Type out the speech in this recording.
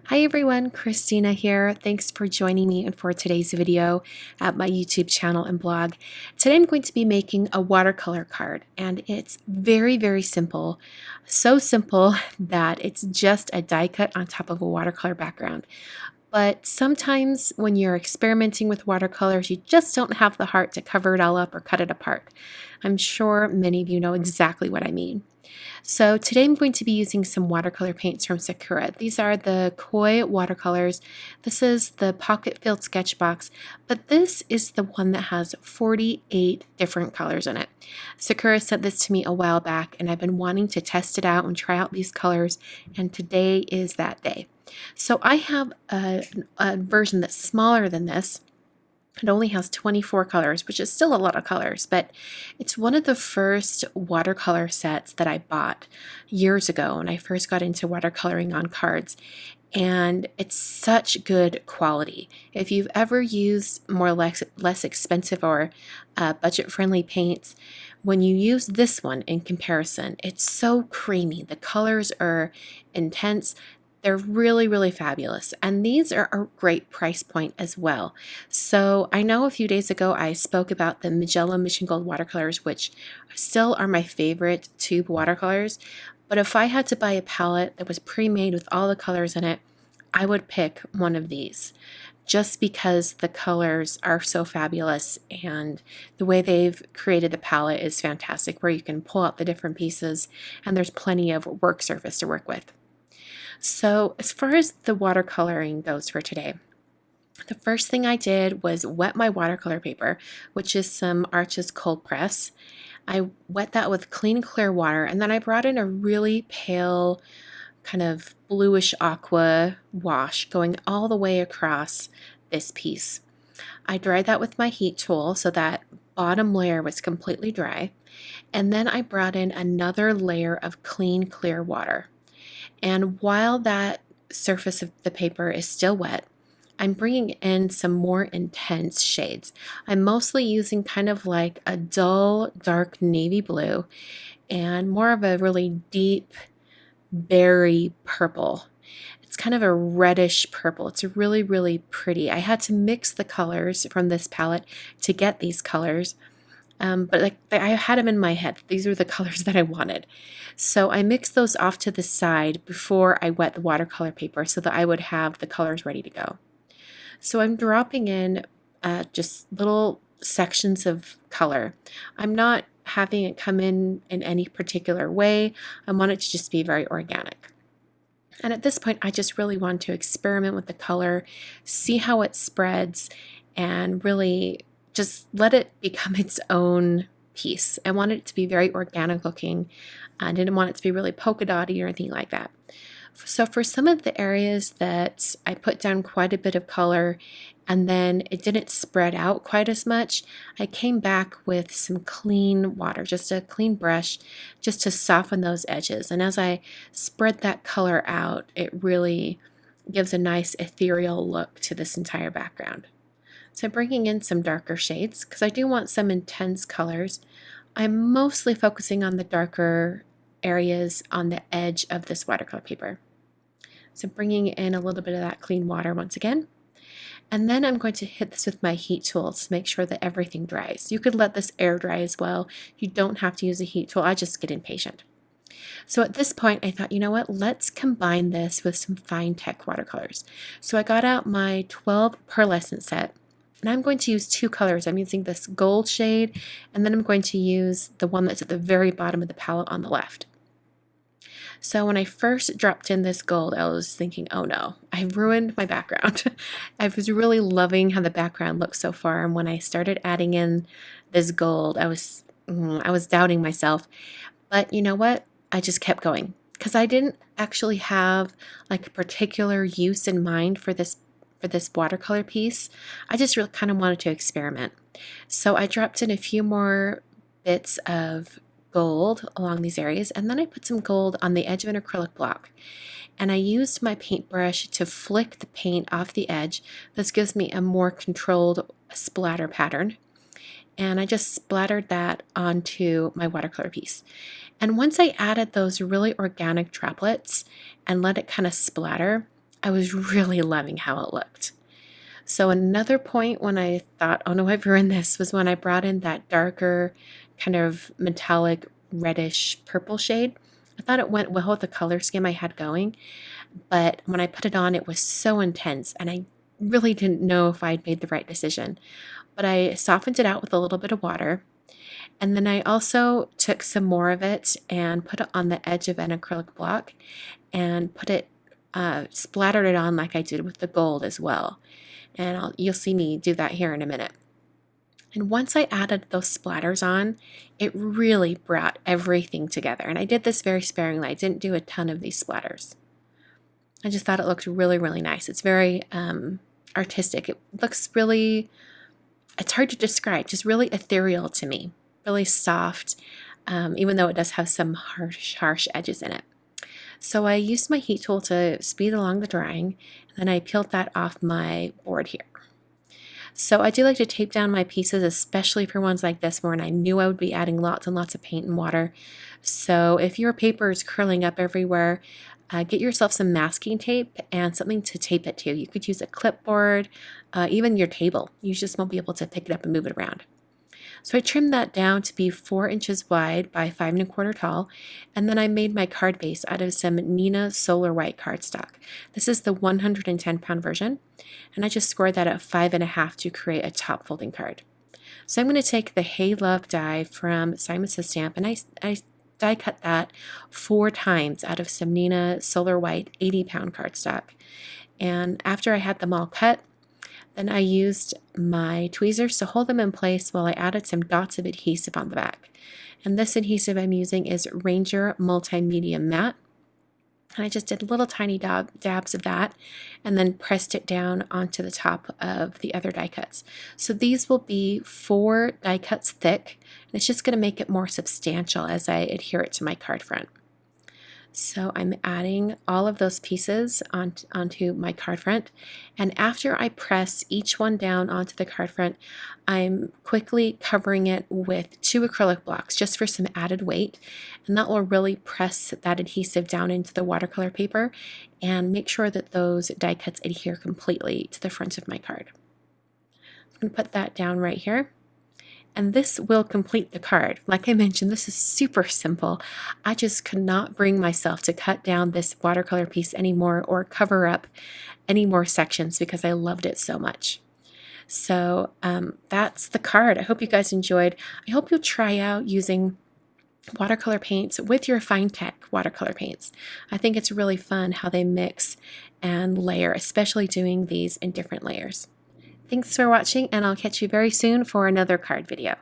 Hi everyone, Christina here. Thanks for joining me and for today's video at my YouTube channel and blog. Today I'm going to be making a watercolor card and it's very simple. So simple that it's just a die cut on top of a watercolor background. But sometimes when you're experimenting with watercolors, you just don't have the heart to cover it all up or cut it apart. I'm sure many of you know exactly what I mean. So today I'm going to be using some watercolor paints from Sakura. These are the Koi watercolors. This is the Pocket Filled Sketchbox, but this is the one that has 48 different colors in it. Sakura sent this to me a while back and I've been wanting to test it out and try out these colors, and today is that day. So I have a version that's smaller than this. It only has 24 colors, which is still a lot of colors, but it's one of the first watercolor sets that I bought years ago when I first got into watercoloring on cards. And it's such good quality. If you've ever used more less expensive or budget-friendly paints, when you use this one in comparison, it's so creamy. The colors are intense. They're really fabulous. And these are a great price point as well. So I know a few days ago I spoke about the Majella Mission Gold watercolors, which still are my favorite tube watercolors. But if I had to buy a palette that was pre-made with all the colors in it, I would pick one of these just because the colors are so fabulous and the way they've created the palette is fantastic, where you can pull out the different pieces and there's plenty of work surface to work with. So as far as the watercoloring goes for today, the first thing I did was wet my watercolor paper, which is some Arches Cold Press. I wet that with clean clear water, and then I brought in a really pale kind of bluish aqua wash going all the way across this piece. I dried that with my heat tool so that bottom layer was completely dry, and then I brought in another layer of clean clear water. And while that surface of the paper is still wet, I'm bringing in some more intense shades. I'm mostly using kind of like a dull, dark navy blue and more of a really deep berry purple. It's kind of a reddish purple. It's really pretty. I had to mix the colors from this palette to get these colors. But like I had them in my head. These are the colors that I wanted. So I mixed those off to the side before I wet the watercolor paper so that I would have the colors ready to go. So I'm dropping in just little sections of color. I'm not having it come in any particular way. I want it to just be very organic. And at this point, I just really want to experiment with the color, see how it spreads, and really just let it become its own piece. I wanted it to be very organic looking. I didn't want it to be really polka dotty or anything like that. So for some of the areas that I put down quite a bit of color and then it didn't spread out quite as much, I came back with some clean water, just a clean brush, just to soften those edges. And as I spread that color out, it really gives a nice ethereal look to this entire background. So I'm bringing in some darker shades because I do want some intense colors. I'm mostly focusing on the darker areas on the edge of this watercolor paper. So bringing in a little bit of that clean water once again. And then I'm going to hit this with my heat tool to make sure that everything dries. You could let this air dry as well. You don't have to use a heat tool. I just get impatient. So at this point, I thought, you know what, let's combine this with some Finetec watercolors. So I got out my 12 pearlescent set, and I'm going to use two colors. I'm using this gold shade, and then I'm going to use the one that's at the very bottom of the palette on the left. So when I first dropped in this gold, I was thinking, oh no, I ruined my background. I was really loving how the background looked so far, and when I started adding in this gold, I was doubting myself. But you know what? I just kept going because I didn't actually have like a particular use in mind for this watercolor piece. I just really kind of wanted to experiment. So I dropped in a few more bits of gold along these areas, and then I put some gold on the edge of an acrylic block. And I used my paintbrush to flick the paint off the edge. This gives me a more controlled splatter pattern. And I just splattered that onto my watercolor piece. And once I added those really organic droplets and let it kind of splatter, I was really loving how it looked. So another point when I thought, oh no, I've ruined this, was when I brought in that darker kind of metallic reddish purple shade. I thought it went well with the color scheme I had going, but when I put it on, it was so intense and I really didn't know if I'd made the right decision. But I softened it out with a little bit of water. And then I also took some more of it and put it on the edge of an acrylic block and splattered it on like I did with the gold as well. And you'll see me do that here in a minute. And once I added those splatters on, it really brought everything together. And I did this very sparingly. I didn't do a ton of these splatters. I just thought it looked really, really nice. It's very artistic. It looks really, it's hard to describe, just really ethereal to me. Really soft, even though it does have some harsh edges in it. So I used my heat tool to speed along the drying, and then I peeled that off my board here. So I do like to tape down my pieces, especially for ones like this one. I knew I would be adding lots and lots of paint and water. So if your paper is curling up everywhere, get yourself some masking tape and something to tape it to. You could use a clipboard, even your table. You just won't be able to pick it up and move it around. So I trimmed that down to be 4 inches wide by 5 1/4 tall, and then I made my card base out of some Neenah Solar White cardstock. This is the 110-pound version, and I just scored that at 5 1/2 to create a top folding card. So I'm going to take the Hey Love die from Simon Says Stamp, and I die cut that 4 times out of some Neenah Solar White 80-pound cardstock. And after I had them all cut, then I used my tweezers to hold them in place while I added some dots of adhesive on the back. And this adhesive I'm using is Ranger Multimedia Matte. And I just did little tiny dabs of that and then pressed it down onto the top of the other die cuts. So these will be 4 die cuts thick, and it's just going to make it more substantial as I adhere it to my card front. So I'm adding all of those pieces onto my card front, and after I press each one down onto the card front, I'm quickly covering it with 2 acrylic blocks just for some added weight, and that will really press that adhesive down into the watercolor paper and make sure that those die cuts adhere completely to the front of my card. I'm going to put that down right here. And this will complete the card. Like I mentioned, this is super simple. I just could not bring myself to cut down this watercolor piece anymore or cover up any more sections because I loved it so much. So that's the card. I hope you guys enjoyed. I hope you'll try out using watercolor paints with your Finetec watercolor paints. I think it's really fun how they mix and layer, especially doing these in different layers. Thanks for watching, and I'll catch you very soon for another card video.